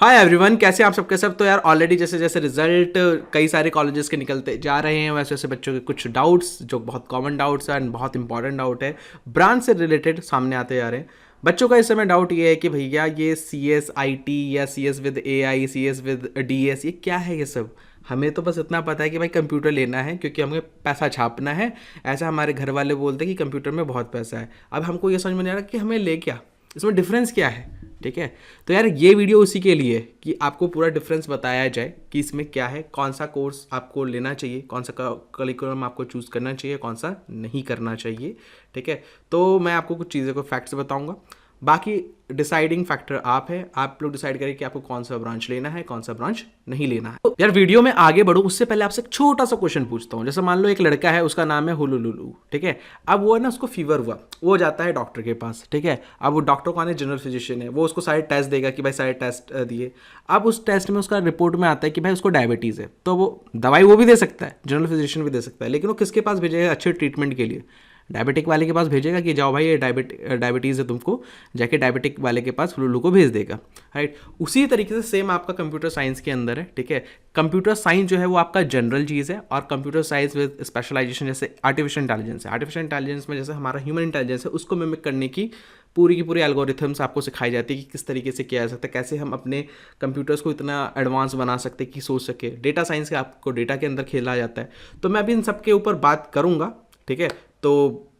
Hi everyone, कैसे आप सबके सब। तो यार ऑलरेडी जैसे जैसे रिजल्ट कई सारे कॉलेजेस के निकलते जा रहे हैं, वैसे वैसे बच्चों के कुछ डाउट्स जो बहुत कॉमन डाउट्स हैं एंड बहुत इंपॉर्टेंट डाउट है ब्रांच से रिलेटेड सामने आते जा रहे हैं। बच्चों का इस समय डाउट ये है कि भैया ये सी एस आई टी या C S with A I, C S with D S, ये क्या है ये सब। हमें तो बस इतना पता है कि भाई कंप्यूटर लेना है क्योंकि हमें पैसा छापना है। ऐसा हमारे घर वाले बोलते हैं कि कंप्यूटर में बहुत पैसा है। अब हमको ये समझ में नहीं आ रहा कि हमें ले क्या, इसमें डिफरेंस क्या है। ठीक है, तो यार ये वीडियो उसी के लिए है कि आपको पूरा डिफरेंस बताया जाए कि इसमें क्या है, कौन सा कोर्स आपको लेना चाहिए, कौन सा करिकुलम आपको चूज़ करना चाहिए, कौन सा नहीं करना चाहिए। ठीक है, तो मैं आपको कुछ चीज़ों को फैक्ट्स बताऊंगा। बाकी डिसाइडिंग फैक्टर आप है, आप लोग डिसाइड करें कि आपको कौन सा ब्रांच लेना है, कौन सा ब्रांच नहीं लेना है। तो यार वीडियो में आगे बढ़ूं उससे पहले आपसे एक छोटा सा क्वेश्चन पूछता हूं। जैसे मान लो एक लड़का है, उसका नाम है हुलुलुलु। ठीक है, अब वो है ना, उसको फीवर हुआ, वो जाता है डॉक्टर के पास। ठीक है, अब वो डॉक्टर कौन है, जनरल फिजिशियन है। वो उसको सारे टेस्ट देगा कि भाई सारे टेस्ट दिए। अब उस टेस्ट में उसका रिपोर्ट में आता है कि भाई उसको डायबिटीज़ है, तो वो दवाई वो भी दे सकता है, जनरल फिजिशियन भी दे सकता है, लेकिन वो किसके पास भेजेगा अच्छे ट्रीटमेंट के लिए? डायबिटिक वाले के पास भेजेगा कि जाओ भाई ये डायबिटीज़ है तुमको, जाके डायबिटिक वाले के पास फ्लूलू को भेज देगा। राइट, उसी तरीके से सेम आपका कंप्यूटर साइंस के अंदर है। ठीक है, कंप्यूटर साइंस जो है वो आपका जनरल चीज़ है, और कंप्यूटर साइंस विद स्पेशलाइजेशन जैसे आर्टिफिशियल इंटेलिजेंस है। आर्टिफिशियल इंटेलिजेंस में जैसे हमारा ह्यूमन इंटेलिजेंस है, उसको मिमिक करने की पूरी एल्गोरिथम्स आपको सिखाई जाती है कि किस तरीके से किया जा सकता है, कैसे हम अपने कंप्यूटर्स को इतना एडवांस बना सकते हैं कि सोच सके। डेटा साइंस के आपको डेटा के अंदर खेला जाता है। तो मैं अभी इन सब के ऊपर बात करूँगा। ठीक है, तो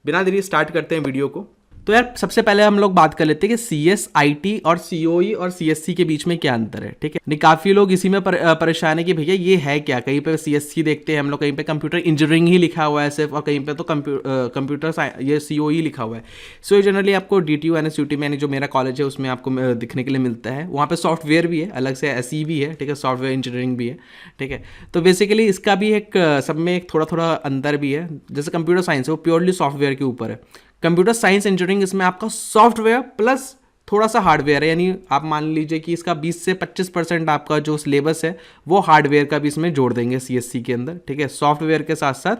बिना देरी स्टार्ट करते हैं वीडियो को। तो यार सबसे पहले हम लोग बात कर लेते हैं कि सी एस आई टी और सी ओ ई और सी एस सी के बीच में क्या अंतर है। ठीक है, नहीं काफ़ी लोग इसी में परेशान है कि भैया ये है क्या। कहीं पे सी एस सी देखते हैं हम लोग, कहीं पे कंप्यूटर इंजीनियरिंग ही लिखा हुआ है सिर्फ, और कहीं पे तो कंप्यूटर ये सी ओ ई लिखा हुआ है। सो ये जनरली आपको D T U N S U T में, यानी जो मेरा कॉलेज है उसमें आपको दिखने के लिए मिलता है। वहाँ पे सॉफ्टवेयर भी है, अलग से एस ई भी है। ठीक है, सॉफ्टवेयर इंजीनियरिंग भी है। ठीक है, तो बेसिकली इसका भी एक सब में एक थोड़ा थोड़ा अंतर भी है। जैसे कंप्यूटर साइंस है वो प्योरली सॉफ्टवेयर के ऊपर है। कंप्यूटर साइंस इंजीनियरिंग इसमें आपका सॉफ्टवेयर प्लस थोड़ा सा हार्डवेयर है, यानी आप मान लीजिए कि इसका 20 से 25% आपका जो सिलेबस है वो हार्डवेयर का भी इसमें जोड़ देंगे सीएससी के अंदर। ठीक है, सॉफ्टवेयर के साथ साथ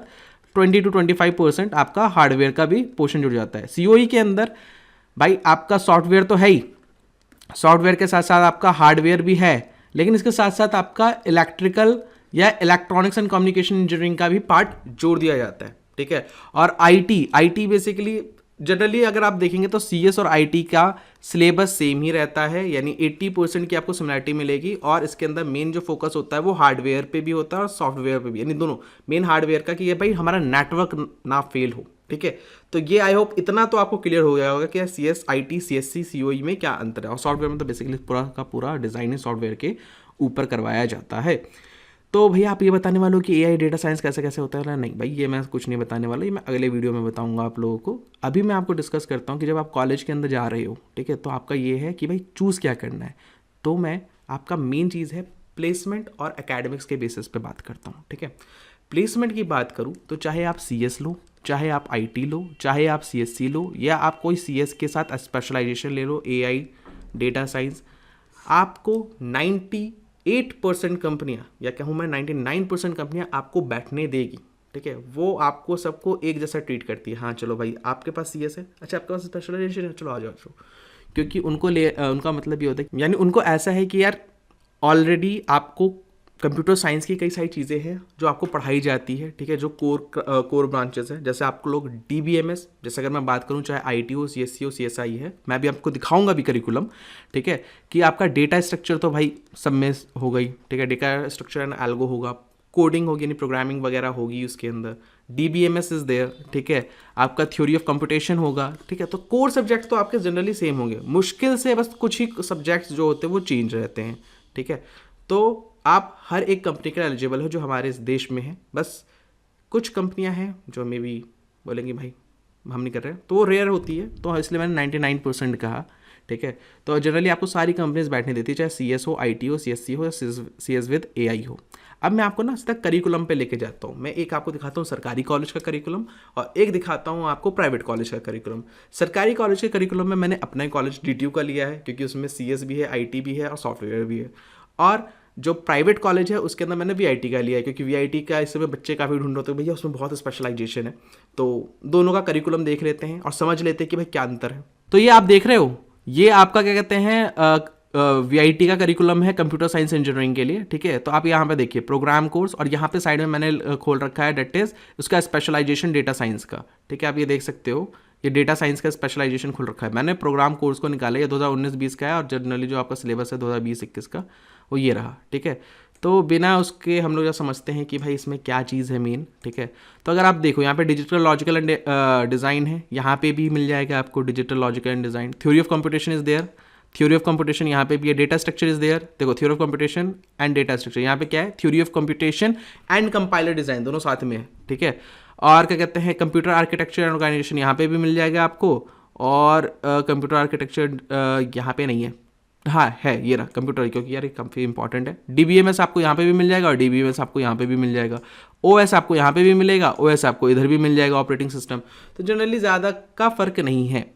20 to 25% आपका हार्डवेयर का भी पोर्शन जुड़ जाता है। सीओई के अंदर भाई आपका सॉफ्टवेयर तो है ही, सॉफ्टवेयर के साथ साथ आपका हार्डवेयर भी है, लेकिन इसके साथ साथ आपका इलेक्ट्रिकल या इलेक्ट्रॉनिक्स एंड कम्युनिकेशन इंजीनियरिंग का भी पार्ट जोड़ दिया जाता है। ठीक है, और आईटी बेसिकली जनरली अगर आप देखेंगे तो सीएस और आईटी का सिलेबस सेम ही रहता है, यानी 80% की आपको सिमिलरिटी मिलेगी। और इसके अंदर मेन जो फोकस होता है वो हार्डवेयर पे भी होता है और सॉफ्टवेयर पे भी, यानी दोनों। मेन हार्डवेयर का कि ये भाई हमारा नेटवर्क ना फेल हो। ठीक है, तो ये आई होप इतना तो आपको क्लियर हो गया होगा कि C S I T C S C C O E में क्या अंतर है। और सॉफ्टवेयर में तो बेसिकली पूरा का पूरा डिज़ाइन ही सॉफ्टवेयर के ऊपर करवाया जाता है। तो भैया आप ये बताने वाले हो कि एआई डेटा साइंस कैसे कैसे होता है? नहीं भाई, ये मैं कुछ नहीं बताने वाला, ये मैं अगले वीडियो में बताऊंगा आप लोगों को। अभी मैं आपको डिस्कस करता हूँ कि जब आप कॉलेज के अंदर जा रहे हो, ठीक है, तो आपका ये है कि भाई चूज़ क्या करना है। तो मैं आपका मेन चीज़ है प्लेसमेंट और एकेडमिक्स के बेसिस पे बात करता हूँ। ठीक है, प्लेसमेंट की बात करूँ तो चाहे आप सी एस लो, चाहे आप आई टी लो, चाहे आप सी एस सी लो, या आप कोई सी एस के साथ स्पेशलाइजेशन ले लो, ए आई डेटा साइंस, आपको 98% कंपनियां, या कहूँ मैं 99% कंपनियां आपको बैठने देगी। ठीक है, वो आपको सबको एक जैसा ट्रीट करती है। हाँ चलो भाई आपके पास सीएस है, अच्छा आपके पास स्पेशलाइजेशन है, चलो आ जाओ। क्योंकि उनका मतलब ये होता है, यानी उनको ऐसा है कि यार ऑलरेडी आपको कंप्यूटर साइंस की कई सारी चीज़ें हैं जो आपको पढ़ाई जाती है। ठीक है, जो कोर ब्रांचेस है, जैसे आपको लोग डीबीएमएस, जैसे अगर मैं बात करूं चाहे आईटी हो, सीएससी हो, सीएसआई है, मैं भी आपको दिखाऊंगा भी करिकुलम। ठीक है, कि आपका डेटा स्ट्रक्चर तो भाई सब में हो गई। ठीक है, डेटा स्ट्रक्चर एंड एल्गो होगा, कोडिंग होगी यानी प्रोग्रामिंग वगैरह होगी उसके अंदर, डीबीएमएस इज देयर। ठीक है, आपका थ्योरी ऑफ कंप्यूटेशन होगा। ठीक है, तो कोर सब्जेक्ट तो आपके जनरली सेम होंगे, मुश्किल से बस कुछ ही सब्जेक्ट्स जो होते हैं वो चेंज रहते हैं। ठीक है, तो आप हर एक कंपनी के एलिजिबल हो जो हमारे इस देश में है। बस कुछ कंपनियां हैं जो मे बी बोलेंगी भाई हम नहीं कर रहे, तो वो रेयर होती है, तो इसलिए मैंने 99% कहा। ठीक है, तो जनरली आपको सारी कंपनीज बैठने देती है, चाहे सी एस हो, आई टी हो, सी एस सी हो, या सी एस विद ए आई हो। अब मैं आपको ना सीधा करिकुलम पे लेके जाता हूँ। मैं एक आपको दिखाता हूँ सरकारी कॉलेज का करिकुलम, और एक दिखाता हूँ आपको प्राइवेट कॉलेज का करिकुलम। सरकारी कॉलेज के करिकुलम में मैंने अपना ही कॉलेज डी टी यू का लिया है, क्योंकि उसमें सी एस भी है, आई टी भी है और सॉफ्टवेयर भी है। और जो प्राइवेट कॉलेज है उसके अंदर मैंने वीआईटी का लिया है, क्योंकि वीआईटी का इस समय बच्चे काफ़ी ढूंढ रहे होते हैं भैया, उसमें बहुत स्पेशलाइजेशन है। तो दोनों का करिकुलम देख लेते हैं और समझ लेते हैं कि भाई क्या अंतर है। तो ये आप देख रहे हो, ये आपका क्या कहते हैं VIT का करिकुलम है कंप्यूटर साइंस इंजीनियरिंग के लिए, ठीक है। तो आप यहाँ पे देखिए प्रोग्राम कोर्स, और यहाँ पे साइड में मैंने खोल रखा है डेट इज उसका स्पेशलाइजेशन डेटा साइंस का, ठीक है। आप ये देख सकते हो, ये डेटा साइंस का स्पेशलाइजेशन खुल रखा है। मैंने प्रोग्राम कोर्स को निकाला, ये 2019-20 का है, और जनरली जो आपका सिलेबस है 2020-21 का वो ये रहा, ठीक है। तो बिना उसके हम लोग जो समझते हैं कि भाई इसमें क्या चीज़ है मेन, ठीक है। तो अगर आप देखो यहाँ पे डिजिटल लॉजिकल एंड डिज़ाइन है, यहाँ पे भी मिल जाएगा आपको digital logical and design. Theory of computation is there, theory of computation यहाँ पे भी है। डेटा स्ट्रक्चर इज देयर, देखो theory of computation and data structure, यहाँ पे क्या है, theory of computation and compiler design दोनों साथ में है, ठीक है। और क्या कहते हैं, कंप्यूटर आर्किटेक्चर एंड ऑर्गेनाइजेशन यहाँ पे भी मिल जाएगा आपको, और कंप्यूटर आर्किटेक्चर यहाँ पे नहीं है, हाँ है ये रहा कंप्यूटर, क्योंकि यार ये काफ़ी इंपॉर्टेंट है। DBMS आपको यहाँ पे भी मिल जाएगा, और DBMS आपको यहाँ पे भी मिल जाएगा। OS आपको यहाँ पे भी मिलेगा, OS आपको इधर भी मिल जाएगा, ऑपरेटिंग सिस्टम। तो जनरली ज़्यादा का फ़र्क नहीं है।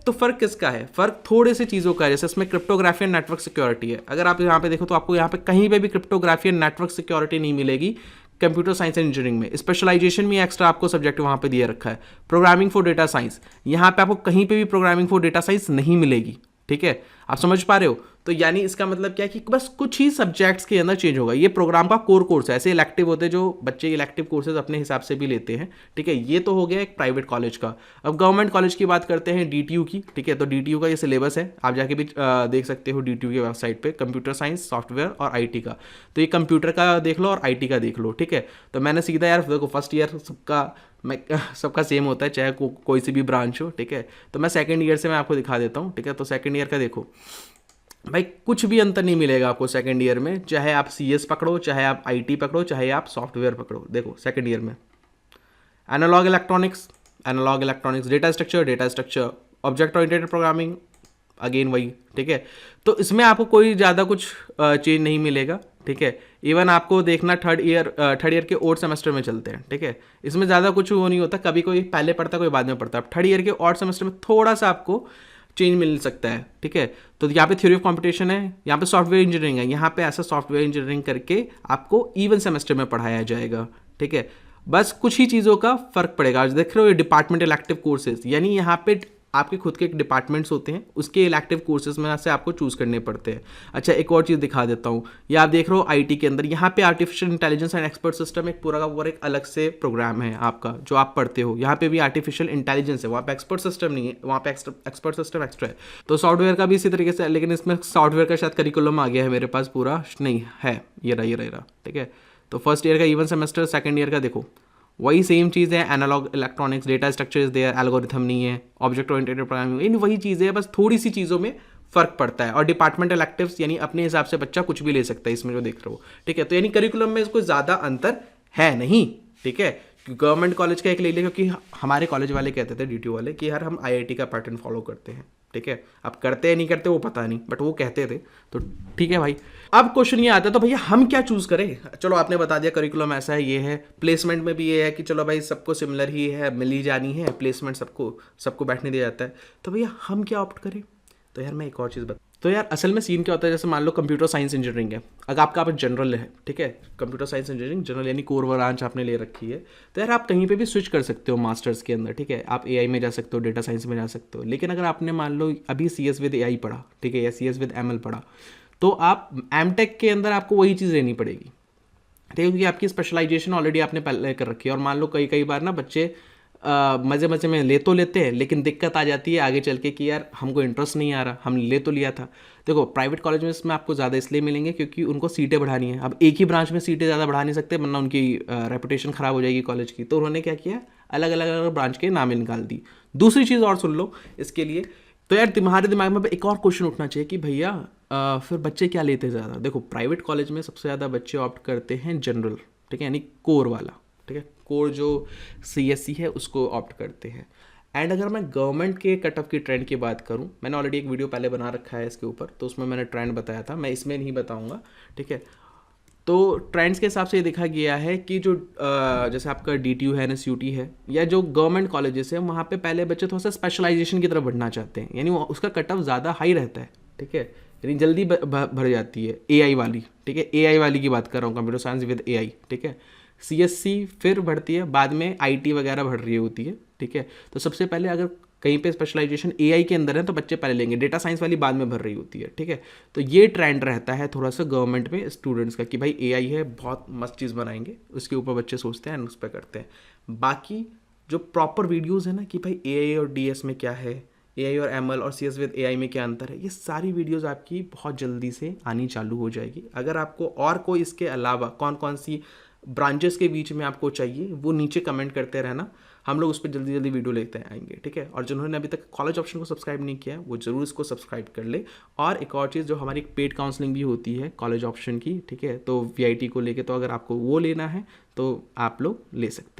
तो फ़र्क किसका है, फ़र्क थोड़े से चीज़ों का है, जैसे इसमें क्रिप्टोग्राफी एंड नेटवर्क सिक्योरिटी है। अगर आप यहाँ पे देखो तो आपको यहाँ पे कहीं पे भी क्रिप्टोग्राफी एंड नेटवर्क सिक्योरिटी नहीं मिलेगी कंप्यूटर साइंस एंड इंजीनियरिंग में। स्पेशलाइजेशन में एक्स्ट्रा आपको सब्जेक्ट वहाँ पे दिया रखा है, प्रोग्रामिंग फॉर डेटा साइंस, यहाँ पे आपको कहीं पे भी प्रोग्रामिंग फॉर डेटा साइंस नहीं मिलेगी, ठीक है। आप समझ पा रहे हो। तो यानी इसका मतलब क्या है कि बस कुछ ही सब्जेक्ट्स के अंदर चेंज होगा। ये प्रोग्राम का कोर कोर्स है, ऐसे इलेक्टिव होते हैं जो बच्चे इलेक्टिव कोर्सेज अपने हिसाब से भी लेते हैं, ठीक है। ये तो हो गया एक प्राइवेट कॉलेज का। अब गवर्नमेंट कॉलेज की बात करते हैं, DTU की, ठीक है। तो DTU का ये सिलेबस है, आप जाके भी देख सकते हो DTU की वेबसाइट पे, कंप्यूटर साइंस, सॉफ्टवेयर और IT का। तो ये कंप्यूटर का देख लो और IT का देख लो, ठीक है। तो मैंने सीधा यार देखो फर्स्ट ईयर सबका सेम होता है, चाहे कोई सी भी ब्रांच हो, ठीक है। तो मैं सेकंड ईयर से मैं आपको दिखा देता हूँ, ठीक है। तो सेकंड ईयर का देखो भाई, कुछ भी अंतर नहीं मिलेगा आपको सेकंड ईयर में, चाहे आप CS पकड़ो, चाहे आप IT पकड़ो, चाहे आप सॉफ्टवेयर पकड़ो। देखो सेकंड ईयर में analogue electronics, data structure, object oriented programming, again वही, ठीक है। तो इसमें आपको कोई ज़्यादा कुछ चेंज नहीं मिलेगा, ठीक है। इवन आपको देखना थर्ड ईयर के ओड सेमेस्टर में चलते हैं, ठीक है। इसमें ज़्यादा कुछ वो नहीं होता, कभी कोई पहले पढ़ता कोई बाद में पढ़ता है। थर्ड ईयर के ऑड सेमेस्टर में थोड़ा सा आपको चेंज मिल सकता है, ठीक है। तो यहाँ पे थ्योरी ऑफ कंप्यूटेशन है, यहाँ पे सॉफ्टवेयर इंजीनियरिंग है, यहाँ पे ऐसा सॉफ्टवेयर इंजीनियरिंग करके आपको इवन सेमेस्टर में पढ़ाया जाएगा, ठीक है। बस कुछ ही चीज़ों का फर्क पड़ेगा। आज देख रहे हो ये डिपार्टमेंट इलेक्टिव कोर्सेज, यानी यहाँ पे आपके खुद के एक डिपार्टमेंट्स होते हैं, उसके इलेक्टिव कोर्सेज में से आपको चूज़ करने पड़ते हैं। अच्छा एक और चीज़ दिखा देता हूँ, ये आप देख रहे हो IT के अंदर, यहाँ पे artificial intelligence and expert system एक पूरा का पूरा एक अलग से प्रोग्राम है आपका जो आप पढ़ते हो। यहाँ पे भी आर्टिफिशियल इंटेलिजेंस है, वहाँ पे एक्सपर्ट सिस्टम नहीं है, वहाँ पे एक्सपर्ट सिस्टम एक्स्ट्रा है। तो सॉफ्टवेयर का भी इसी तरीके से, लेकिन इसमें सॉफ्टवेयर का शायद करिकुलम आ गया है मेरे पास पूरा, नहीं है ये रहा, ठीक है। तो फर्स्ट ईयर का इवन सेमेस्टर, सेकेंड ईयर का देखो वही सेम चीज़ है, analogue electronics, data structure is there, algorithm नहीं है, ऑब्जेक्ट ओरिएंटेड प्रोग्रामिंग, इन वही चीज़ें है, बस थोड़ी सी चीज़ों में फ़र्क पड़ता है। और डिपार्टमेंट इलेक्टिव्स यानी अपने हिसाब से बच्चा कुछ भी ले सकता है इसमें जो देख रहे हो, ठीक है। तो यानी करिकुलम में इसको ज़्यादा अंतर है नहीं, ठीक है। गवर्नमेंट कॉलेज का एक ले लिया, क्योंकि हमारे कॉलेज वाले कहते थे DTU वाले कि यार हम IIT का पैटर्न फॉलो करते हैं, ठीक है। अब करते हैं नहीं करते वो पता नहीं, बट वो कहते थे, तो ठीक है भाई। अब क्वेश्चन ये आता है तो भैया हम क्या चूज़ करें। चलो आपने बता दिया करिकुलम ऐसा है, ये है। प्लेसमेंट में भी ये है कि चलो भाई सबको सिमिलर ही है, मिल ही जानी है, प्लेसमेंट सबको बैठने दिया जाता है। तो भैया हम क्या ऑप्ट करें। तो यार मैं एक और चीज़ बता, तो यार असल में सीन क्या होता है, जैसे मान लो कंप्यूटर साइंस इंजीनियरिंग है, अगर आपका आप जनरल है, ठीक है, कंप्यूटर साइंस इंजीनियरिंग जनरल यानी कोर ब्रांच आपने ले रखी है, तो यार आप कहीं पे भी स्विच कर सकते हो मास्टर्स के अंदर, ठीक है। आप AI में जा सकते हो, डेटा साइंस में जा सकते हो। लेकिन अगर आपने मान लो अभी CS विद AI पढ़ा, ठीक है, या CS विद ML पढ़ा, तो आप MTech के अंदर आपको वही चीज़ लेनी पड़ेगी, ठीक है, क्योंकि आपकी स्पेशलाइजेशन ऑलरेडी आपने पहले कर रखी है। और मान लो कई बार ना बच्चे मज़े मज़े में ले तो लेते हैं, लेकिन दिक्कत आ जाती है आगे चल के कि यार हमको इंटरेस्ट नहीं आ रहा, हम ले तो लिया था। देखो प्राइवेट कॉलेज में इसमें आपको ज़्यादा इसलिए मिलेंगे क्योंकि उनको सीटें बढ़ानी है। अब एक ही ब्रांच में सीटें ज़्यादा बढ़ा नहीं सकते, वरना उनकी रेपुटेशन ख़राब हो जाएगी कॉलेज की। तो उन्होंने क्या किया, अलग अलग ब्रांच के नामें निकाल दी। दूसरी चीज़ और सुन लो इसके लिए, तो यार तुम्हारे दिमाग में एक और क्वेश्चन उठना चाहिए कि भैया फिर बच्चे क्या लेते हैं ज़्यादा। देखो प्राइवेट कॉलेज में सबसे ज़्यादा बच्चे ऑप्ट करते हैं जनरल, ठीक है, यानी कोर वाला, ठीक है, कोर जो CSC है उसको ऑप्ट करते हैं। एंड अगर मैं गवर्नमेंट के कट ऑफ की ट्रेंड की बात करूं, मैंने ऑलरेडी एक वीडियो पहले बना रखा है इसके ऊपर, तो उसमें मैंने ट्रेंड बताया था, मैं इसमें नहीं बताऊंगा, ठीक है। तो ट्रेंड्स के हिसाब से ये देखा गया है कि जो जैसे आपका DTU है, NSUT है, या जो गवर्नमेंट कॉलेजेस है, वहाँ पे पहले बच्चे थोड़ा सा स्पेशलाइजेशन की तरफ बढ़ना चाहते हैं, यानी उसका कट ऑफ ज़्यादा हाई रहता है, ठीक है, यानी जल्दी भर जाती है। AI वाली, ठीक है, AI वाली की बात कर रहा हूँ, कंप्यूटर साइंस विद AI, ठीक है। CSC फिर बढ़ती है, बाद में IT वगैरह बढ़ रही होती है, ठीक है। तो सबसे पहले अगर कहीं पे स्पेशलाइजेशन एआई के अंदर है तो बच्चे पहले लेंगे, डेटा साइंस वाली बाद में भर रही होती है, ठीक है। तो ये ट्रेंड रहता है थोड़ा सा गवर्नमेंट में स्टूडेंट्स का कि भाई एआई है, बहुत मस्त चीज़ बनाएंगे, उसके ऊपर बच्चे सोचते हैं एंड उस पर करते हैं। बाकी जो प्रॉपर वीडियोज़ है ना कि भाई एआई और डीएस में क्या है, एआई और एमएल और सीएस विद एआई में क्या अंतर है, ये सारी वीडियोस आपकी बहुत जल्दी से आनी चालू हो जाएगी। अगर आपको और कोई इसके अलावा कौन कौन सी ब्रांचेस के बीच में आपको चाहिए वो नीचे कमेंट करते रहना, हम लोग उस पर जल्दी जल्दी वीडियो लेते आएंगे, ठीक है। और जिन्होंने अभी तक कॉलेज ऑप्शन को सब्सक्राइब नहीं किया है वो जरूर इसको सब्सक्राइब कर ले। और एक और चीज़, जो हमारी पेड काउंसलिंग भी होती है कॉलेज ऑप्शन की, ठीक है, तो वीआईटी को लेके, तो अगर आपको वो लेना है तो आप लोग ले सकते हैं।